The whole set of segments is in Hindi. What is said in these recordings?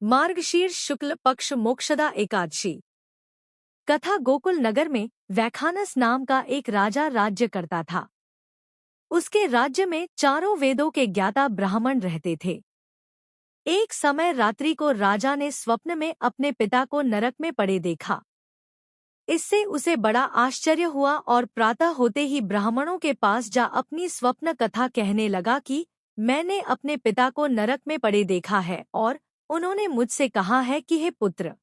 मार्गशीर्ष शुक्ल पक्ष मोक्षदा एकादशी। कथा गोकुल नगर में वैखानस नाम का एक राजा राज्य करता था। उसके राज्य में चारों वेदों के ज्ञाता ब्राह्मण रहते थे। एक समय रात्रि को राजा ने स्वप्न में अपने पिता को नरक में पड़े देखा। इससे उसे बड़ा आश्चर्य हुआ और प्रातः होते ही ब्राह्मणों के पास जा अपनी स्वप्न कथा कहने लगा कि मैंने अपने पिता को नरक में पड़े देखा है और उन्होंने मुझसे कहा है कि हे पुत्र,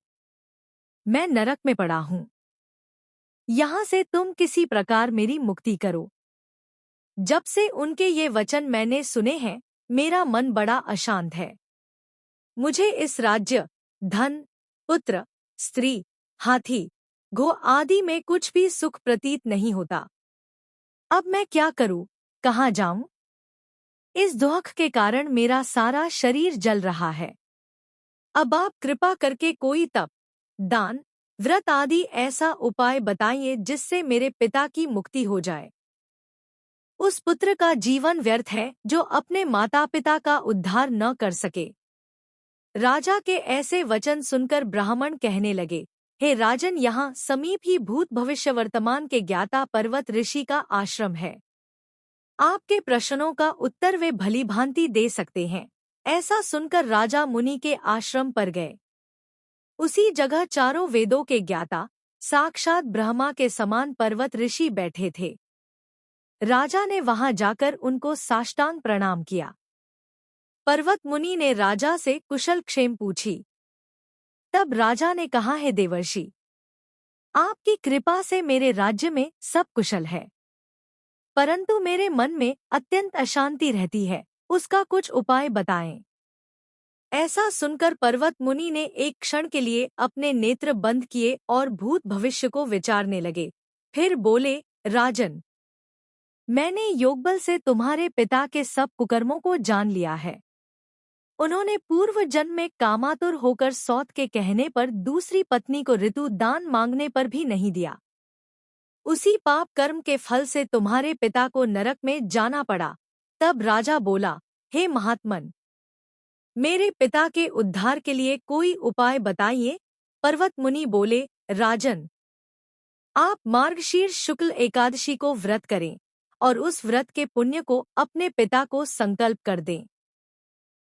मैं नरक में पड़ा हूँ। यहाँ से तुम किसी प्रकार मेरी मुक्ति करो। जब से उनके ये वचन मैंने सुने हैं, मेरा मन बड़ा अशांत है। मुझे इस राज्य, धन, पुत्र, स्त्री, हाथी, घोड़ आदि में कुछ भी सुख प्रतीत नहीं होता। अब मैं क्या करूं, कहाँ जाऊं? इस दुख के कारण मेरा सारा शरीर जल रहा है। अब आप कृपा करके कोई तप, दान, व्रत आदि ऐसा उपाय बताइए जिससे मेरे पिता की मुक्ति हो जाए। उस पुत्र का जीवन व्यर्थ है जो अपने माता पिता का उद्धार न कर सके। राजा के ऐसे वचन सुनकर ब्राह्मण कहने लगे, हे राजन, यहाँ समीप ही भूत भविष्य वर्तमान के ज्ञाता पर्वत ऋषि का आश्रम है। आपके प्रश्नों का उत्तर वे भली भांति दे सकते हैं। ऐसा सुनकर राजा मुनि के आश्रम पर गए। उसी जगह चारों वेदों के ज्ञाता, साक्षात ब्रह्मा के समान पर्वत ऋषि बैठे थे। राजा ने वहां जाकर उनको साष्टांग प्रणाम किया। पर्वत मुनि ने राजा से कुशल क्षेम पूछी। तब राजा ने कहा, है देवर्षि, आपकी कृपा से मेरे राज्य में सब कुशल है, परंतु मेरे मन में अत्यंत अशांति रहती है। उसका कुछ उपाय बताएं। ऐसा सुनकर पर्वत मुनि ने एक क्षण के लिए अपने नेत्र बंद किए और भूत भविष्य को विचारने लगे। फिर बोले, राजन, मैंने योगबल से तुम्हारे पिता के सब कुकर्मों को जान लिया है। उन्होंने पूर्व जन्म में कामातुर होकर सौत के कहने पर दूसरी पत्नी को ऋतु दान मांगने पर भी नहीं दिया। उसी पाप कर्म के फल से तुम्हारे पिता को नरक में जाना पड़ा। तब राजा बोला, हे महात्मन, मेरे पिता के उद्धार के लिए कोई उपाय बताइए। पर्वत मुनि बोले, राजन, आप मार्गशीर्ष शुक्ल एकादशी को व्रत करें और उस व्रत के पुण्य को अपने पिता को संकल्प कर दें।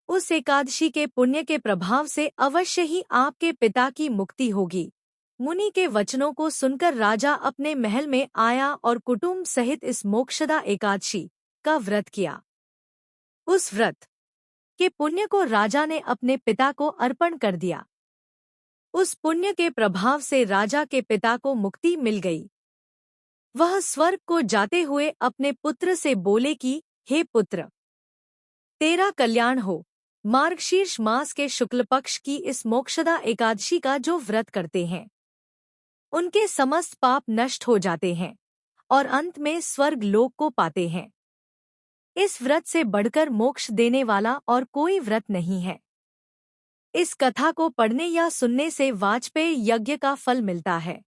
उस एकादशी के पुण्य के प्रभाव से अवश्य ही आपके पिता की मुक्ति होगी। मुनि के वचनों को सुनकर राजा अपने महल में आया और कुटुंब सहित इस मोक्षदा एकादशी का व्रत किया। उस व्रत के पुण्य को राजा ने अपने पिता को अर्पण कर दिया। उस पुण्य के प्रभाव से राजा के पिता को मुक्ति मिल गई। वह स्वर्ग को जाते हुए अपने पुत्र से बोले कि हे पुत्र, तेरा कल्याण हो। मार्गशीर्ष मास के शुक्ल पक्ष की इस मोक्षदा एकादशी का जो व्रत करते हैं, उनके समस्त पाप नष्ट हो जाते हैं और अंत में स्वर्ग लोक को पाते हैं। इस व्रत से बढ़कर मोक्ष देने वाला और कोई व्रत नहीं है। इस कथा को पढ़ने या सुनने से वाजपेय यज्ञ का फल मिलता है।